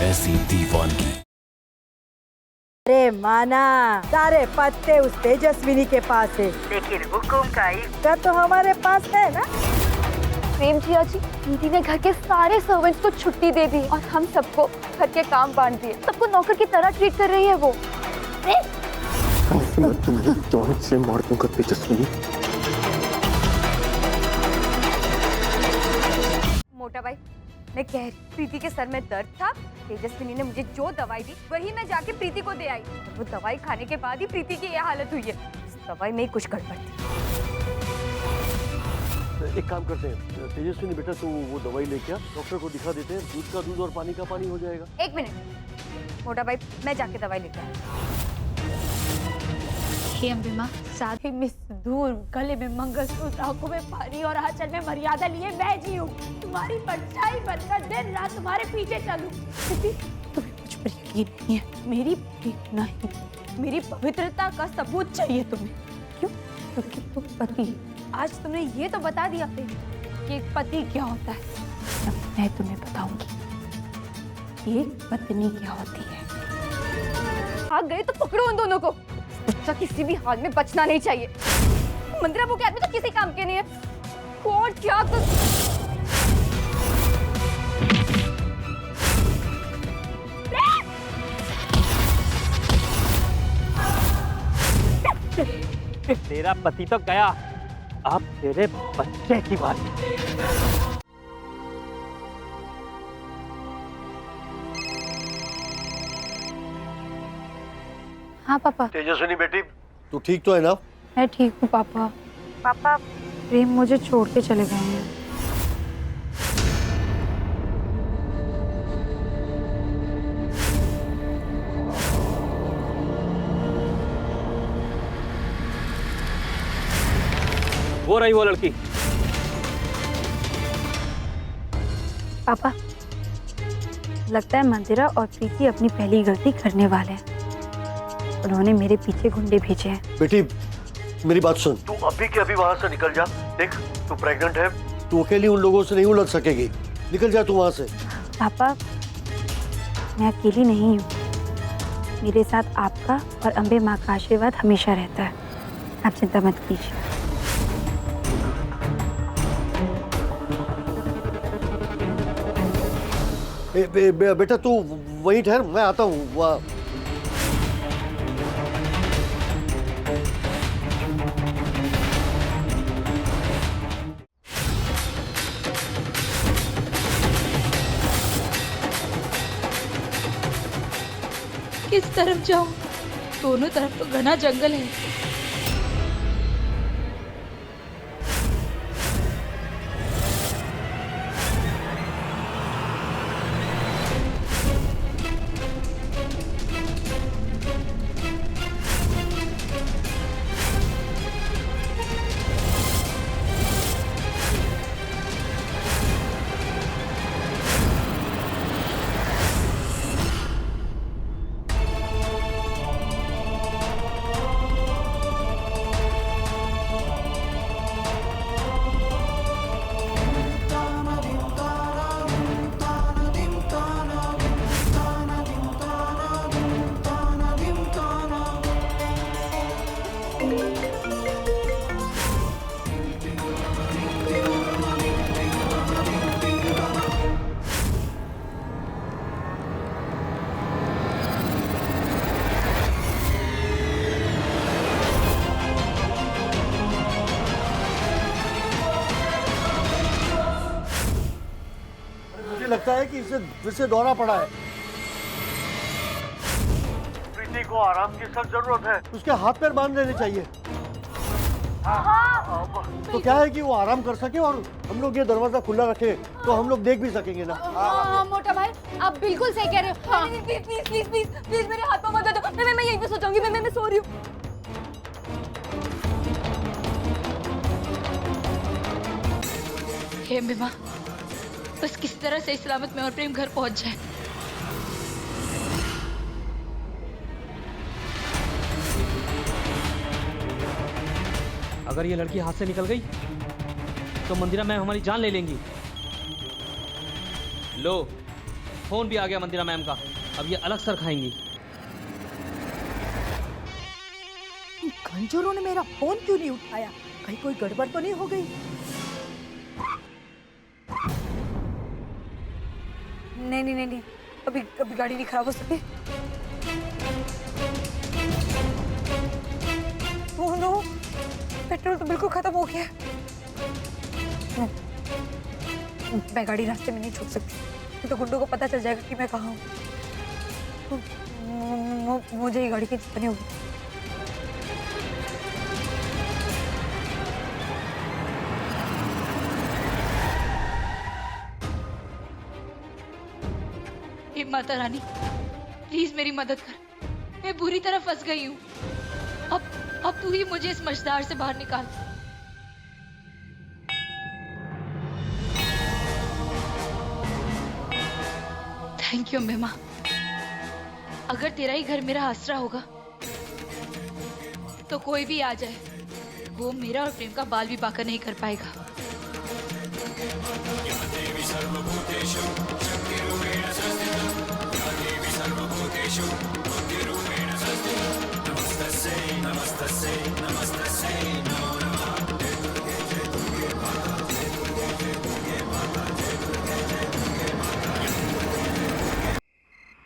ऐसी दीवानगी। अरे माना, सारे पत्ते उस तेजस्विनी के पास है, लेकिन हुकुम का हिस्सा तो हमारे पास है ना। प्रेम जिया जी, दीदी ने घर के सारे सर्वेंट्स को छुट्टी दे दी और हम सबको घर के काम बांट दिए। सबको नौकर की तरह ट्रीट कर रही है वो। तुम्हें जान से मार दूंगा तेजस्विनी। मोटा भाई, मैं कह रही प्रीति के सर में दर्द था। तेजस्विनी ने मुझे जो दवाई दी वही मैं जाके प्रीति को दे आई। और वो दवाई खाने के बाद ही प्रीति की ये हालत हुई है। इस दवाई में ही कुछ गड़बड़ थी। एक काम करते हैं तेजस्विनी बेटा, तो वो दवाई लेके आ, डॉक्टर को दिखा देते हैं। दूध का दूध और पानी का पानी हो जाएगा। एक मिनट मोटा भाई, मैं जाके दवाई लेके आई। हे अम्बे माँ, साथ में सिंदूर, गले में मंगलसूत्र, आंखों में पानी और आंचल में मर्यादा लिए मैं जी हूँ। तुम्हारी परछाई बनकर दिन रात तुम्हारे पीछे चलूं। तुम्हें मुझ पर यकीन नहीं है। मेरी प्रीति नहीं, मेरी पवित्रता का सबूत चाहिए तुम्हें। क्यों? क्योंकि तुम पति। आज तुमने ये तो बता दिया कि एक पति क्या होता है। अब मैं तुम्हें बताऊंगी एक पत्नी क्या होती है। भाग गए तो पकड़ो उन दोनों को। बच्चा किसी भी हाल में बचना नहीं चाहिए। मंदिरा वो के आदमी तो किसी काम के नहीं है। कौन क्या तो... तेरा पति तो गया, अब तेरे बच्चे की बात। हाँ पापा। तेजस्विनी बेटी, तू ठीक तो है ना? मैं ठीक हूँ पापा। पापा, प्रेम मुझे छोड़ के चले गए हैं। वो रही वो लड़की। पापा, लगता है मंदिरा और प्रीति अपनी पहली गलती करने वाले हैं। उन्होंने मेरे पीछे गुंडे भेजे हैं। बेटी मेरी बात सुन, तू अभी के अभी वहाँ से निकल जा। देख तू प्रेग्नेंट है, तू अकेली उन लोगों से नहीं उलझ सकेगी। निकल जा तू वहाँ से। पापा, मैं अकेली नहीं हूँ। मेरे साथ आपका और अम्बे माँ का आशीर्वाद हमेशा रहता है। आप चिंता मत कीजिए। बेटा तू वहीं ठहर, मैं आता हूँ। किस तरफ जाऊं? दोनों तरफ तो घना जंगल है। लगता है कि इसे फिर से दौरा पड़ा है। प्रीति को आराम की सख्त जरूरत है। उसके हाथ पैर बांध लेने चाहिए। तो क्या है कि वो आराम कर सके और हम लोग ये दरवाजा खुला रखे तो हम लोग देख भी सकेंगे ना। हाँ मोटा भाई, आप बिल्कुल सही कह रहे हो। हाँ। Please please please please please मेरे हाथ में मत दो। मैं यहीं पे सो जाऊंगी। मैं सो रही हूँ। हे अम्बे माँ, बस किसी तरह से सलामत में और प्रेम घर पहुंच जाए। अगर ये लड़की हाथ से निकल गई तो मंदिरा मैम हमारी जान ले लेंगी। लो, फोन भी आ गया मंदिरा मैम का। अब ये अलग सर खाएंगी। इन खंजरों ने मेरा फोन क्यों नहीं उठाया? कहीं कोई गड़बड़ तो नहीं हो गई? नहीं नहीं नहीं नहीं, अभी अभी गाड़ी नहीं खराब हो सकती। ओह नो, पेट्रोल तो बिल्कुल खत्म हो गया है। मैं गाड़ी रास्ते में नहीं छोड़ सकती, नहीं तो गुंडों को पता चल जाएगा कि मैं कहाँ हूँ। मुझे ही गाड़ी की चिंता नहीं होगी। हे माता रानी, प्लीज मेरी मदद कर। मैं बुरी तरह फंस गई हूँ। अब तू ही मुझे इस मझधार से बाहर निकाल। थैंक यू अम्बे माँ। अगर तेरा ही घर मेरा आसरा होगा तो कोई भी आ जाए, वो मेरा और प्रेम का बाल भी बाका नहीं कर पाएगा।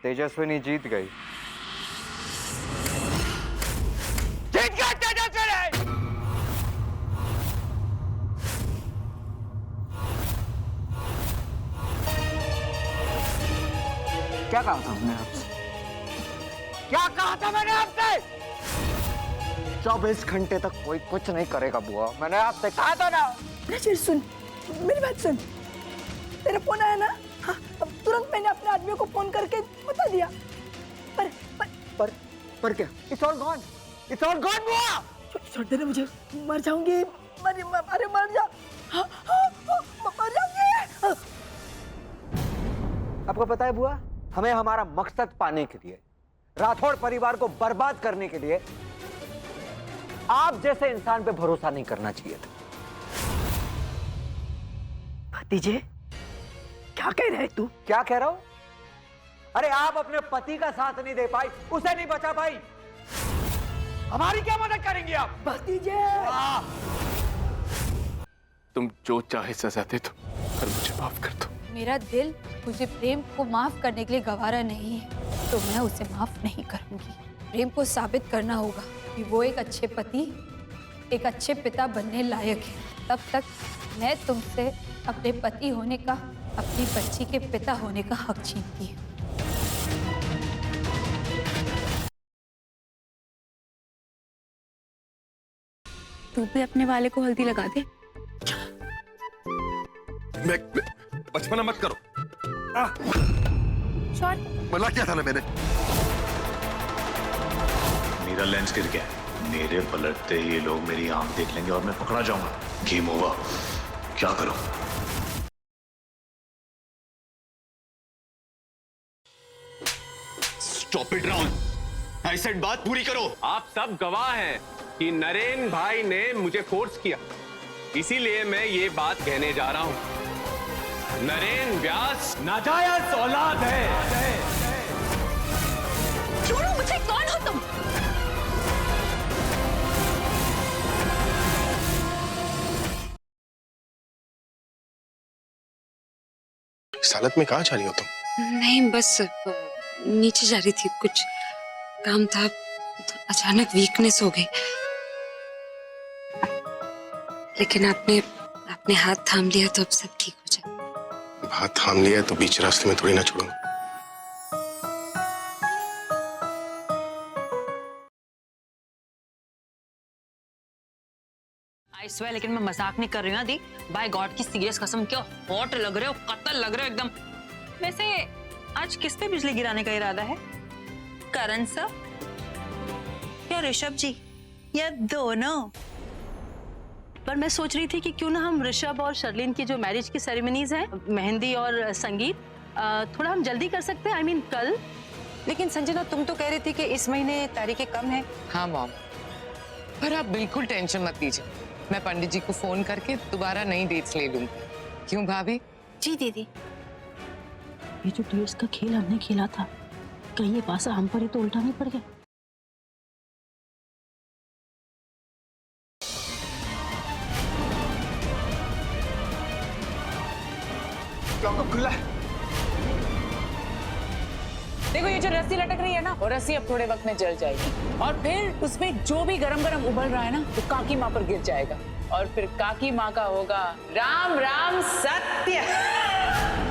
तेजस्विनी जीत गई। जीत गया तेजस्विनी। क्या कहा था मैंने आपसे? क्या कहा था मैंने आपसे? 24 घंटे तक कोई कुछ नहीं करेगा बुआ, मैंने आपसे कहा था ना। राजेश सुन, मेरी बात सुन। तेरा फोन आया ना? हाँ, अब तुरंत मैंने अपने आदमी को फोन करके बता दिया। पर क्या? It's all gone. It's all gone बुआ। छोड़ देना मुझे, मर जाऊंगी। अरे मर जा। हाँ, मर जाऊंगी। आपको पता है बुआ, हमें हमारा मकसद पाने के लिए, राठौड़ परिवार को बर्बाद करने के लिए आप जैसे इंसान पे भरोसा नहीं करना चाहिए था। भतीजे, क्या कह रहे तू? क्या कह रहा हूं? अरे आप अपने पति का साथ नहीं दे पाई, उसे नहीं बचा पाई, हमारी क्या मदद करेंगे आप? भतीजे, तुम जो चाहे सजा दे दो, पर मुझे माफ कर दो। मेरा दिल मुझे प्रेम को माफ करने के लिए गवारा नहीं है, तो मैं उसे माफ नहीं करूंगी। प्रेम को साबित करना होगा कि वो एक अच्छे पति, एक अच्छे पिता बनने लायक है। तब तक मैं तुमसे अपने पति होने का, अपनी बच्ची के पिता होने का हक छीनती हूँ। तू भी अपने वाले को हल्दी लगा दे। मैं बचपना मत करो। मना क्या था ना मैंने? मेरा लेंस गिर गया, मेरे पलटते ही ये लोग मेरी आंख देख लेंगे और मैं पकड़ा जाऊंगा। Game over. क्या करूं? Stop it Rahul, I said बात पूरी करो। आप सब गवाह हैं कि नरेन भाई ने मुझे फोर्स किया, इसीलिए मैं ये बात कहने जा रहा हूं। नरेन व्यास नाजायज औलाद है। छोड़ो मुझे, कौन हो तुम? इस हालत में कहाँ जा रही हो तुम? नहीं, बस नीचे जा रही थी, कुछ काम था, अचानक वीकनेस हो गई। लेकिन आपने हाथ थाम लिया तो अब सब ठीक हो जाए। हाथ थाम लिया तो बीच रास्ते में थोड़ी ना छोड़ूंगा। आई स्वेयर, लेकिन मैं मजाक नहीं कर रही हूँ दी। बाय गॉड की सीरियस कसम, क्या हॉट लग रहे हो, कत्ल लग रहे हो एकदम। वैसे आज किस पे बिजली गिराने का इरादा है? करण सर या ऋषभ जी, या दोनों? पर मैं सोच रही थी कि क्यों ना हम ऋषभ और शर्लिन की जो मैरिज की सेरेमनीज है, मेहंदी और संगीत, थोड़ा हम जल्दी कर सकते हैं। आई मीन कल। लेकिन संजना, तुम तो कह रही थी कि इस महीने तारीखें कम है। हाँ मॉम, पर आप बिल्कुल टेंशन मत लीजिए, मैं पंडित जी को फोन करके दोबारा नई डेट्स ले लूंगी। क्यों भाभी? जी दीदी। ये जो टीयर्स का खेल हमने खेला था, कहीं ये पासा हम पर ही तो उल्टा नहीं पड़ गया। लॉकअप खुला है। देखो ये जो रस्सी लटक रही है ना, वो रस्सी अब थोड़े वक्त में जल जाएगी और फिर उसमें जो भी गरम गरम उबल रहा है ना, वो काकी माँ पर गिर जाएगा और फिर काकी माँ का होगा राम राम सत्य।